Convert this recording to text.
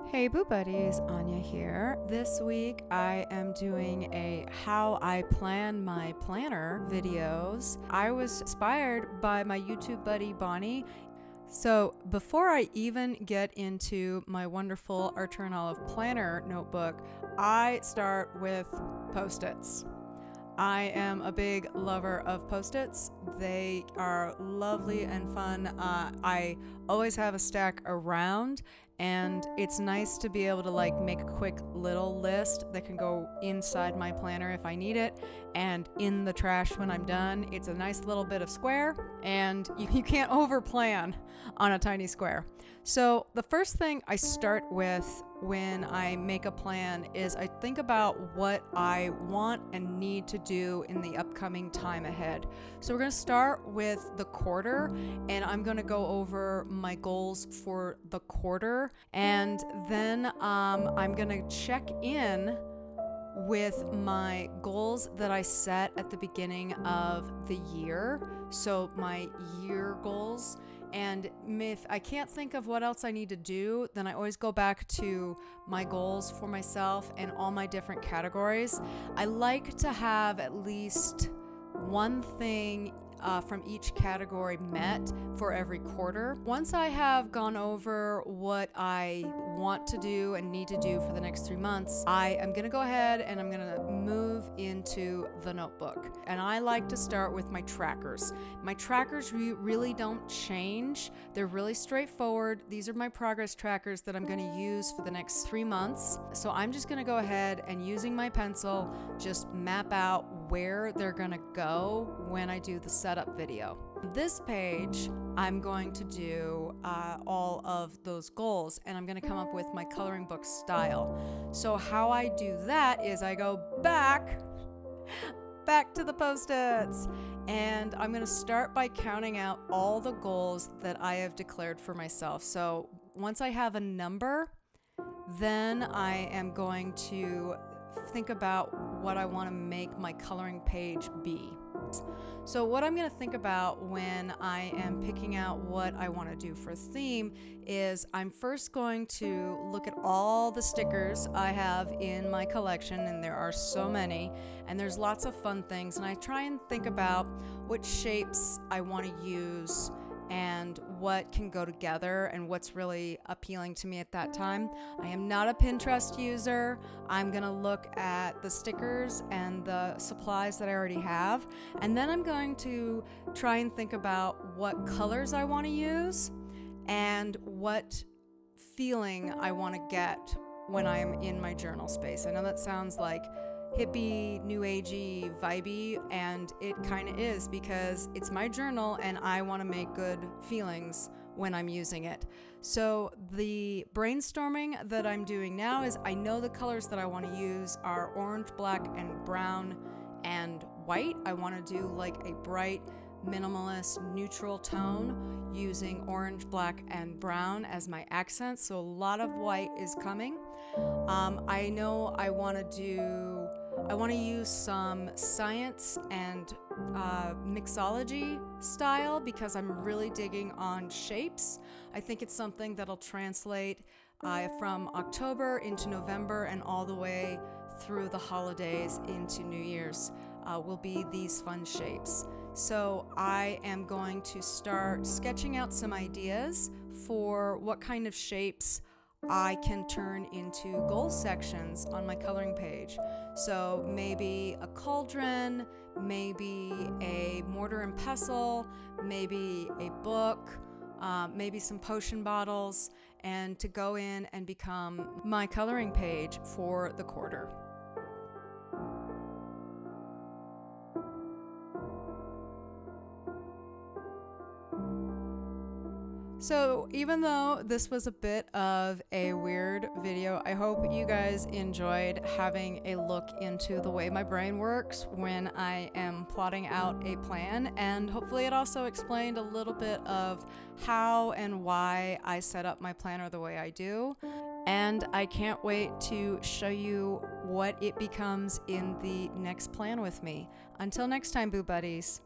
Hey Boo Buddies, Anya here. This week I am doing a how I plan my planner videos. I was inspired by my YouTube buddy Bonnie. So before I even get into my wonderful Archer and Olive planner notebook, I start with Post-its. I am a big lover of Post-its. They are lovely and fun. I always have a stack around, and it's nice to be able to make a quick little list that can go inside my planner if I need it and in the trash when I'm done. It's a nice little bit of square, and you can't over plan on a tiny square. So the first thing I start with when I make a plan is I think about what I want and need to do in the upcoming time ahead. So we're going to start with the quarter, and I'm going to go over my goals for the quarter, and then I'm going to check in with my goals that I set at the beginning of the year. So my year goals. And if I can't think of what else I need to do, then I always go back to my goals for myself and all my different categories. I like to have at least one thing from each category met for every quarter. Once I have gone over what I want to do and need to do for the next 3 months, I am going to go ahead and I'm going to move into the notebook. And I like to start with my trackers. My trackers really don't change. They're really straightforward. These are my progress trackers that I'm going to use for the next 3 months. So I'm just going to go ahead and using my pencil, just map out where they're going to go when I do the setup video. This page, I'm going to do all of those goals, and I'm going to come up with my coloring book style. So how I do that is I go back to the Post-its, and I'm going to start by counting out all the goals that I have declared for myself. So once I have a number, then I am going to think about what I want to make my coloring page be. So what I'm going to think about when I am picking out what I want to do for a theme is I'm first going to look at all the stickers I have in my collection, and there are so many, and there's lots of fun things, and I try and think about what shapes I want to use and what can go together and what's really appealing to me at that time. I am not a Pinterest user. I'm gonna look at the stickers and the supplies that I already have, and then I'm going to try and think about what colors I want to use and what feeling I want to get when I'm in my journal space. I know that sounds like hippie, new agey, vibey, and it kind of is because it's my journal and I want to make good feelings when I'm using it. So the brainstorming that I'm doing now is I know the colors that I want to use are orange, black, and brown and white. I want to do like a bright, minimalist, neutral tone using orange, black, and brown as my accents. So a lot of white is coming. I know I want to use some science and mixology style because I'm really digging on shapes. I think it's something that'll translate from October into November and all the way through the holidays into New Year's will be these fun shapes. So I am going to start sketching out some ideas for what kind of shapes I can turn into goal sections on my coloring page. So maybe a cauldron, maybe a mortar and pestle, maybe a book, maybe some potion bottles, and to go in and become my coloring page for the quarter. So even though this was a bit of a weird video, I hope you guys enjoyed having a look into the way my brain works when I am plotting out a plan, and hopefully it also explained a little bit of how and why I set up my planner the way I do. And I can't wait to show you what it becomes in the next plan with me. Until next time, Boo Buddies.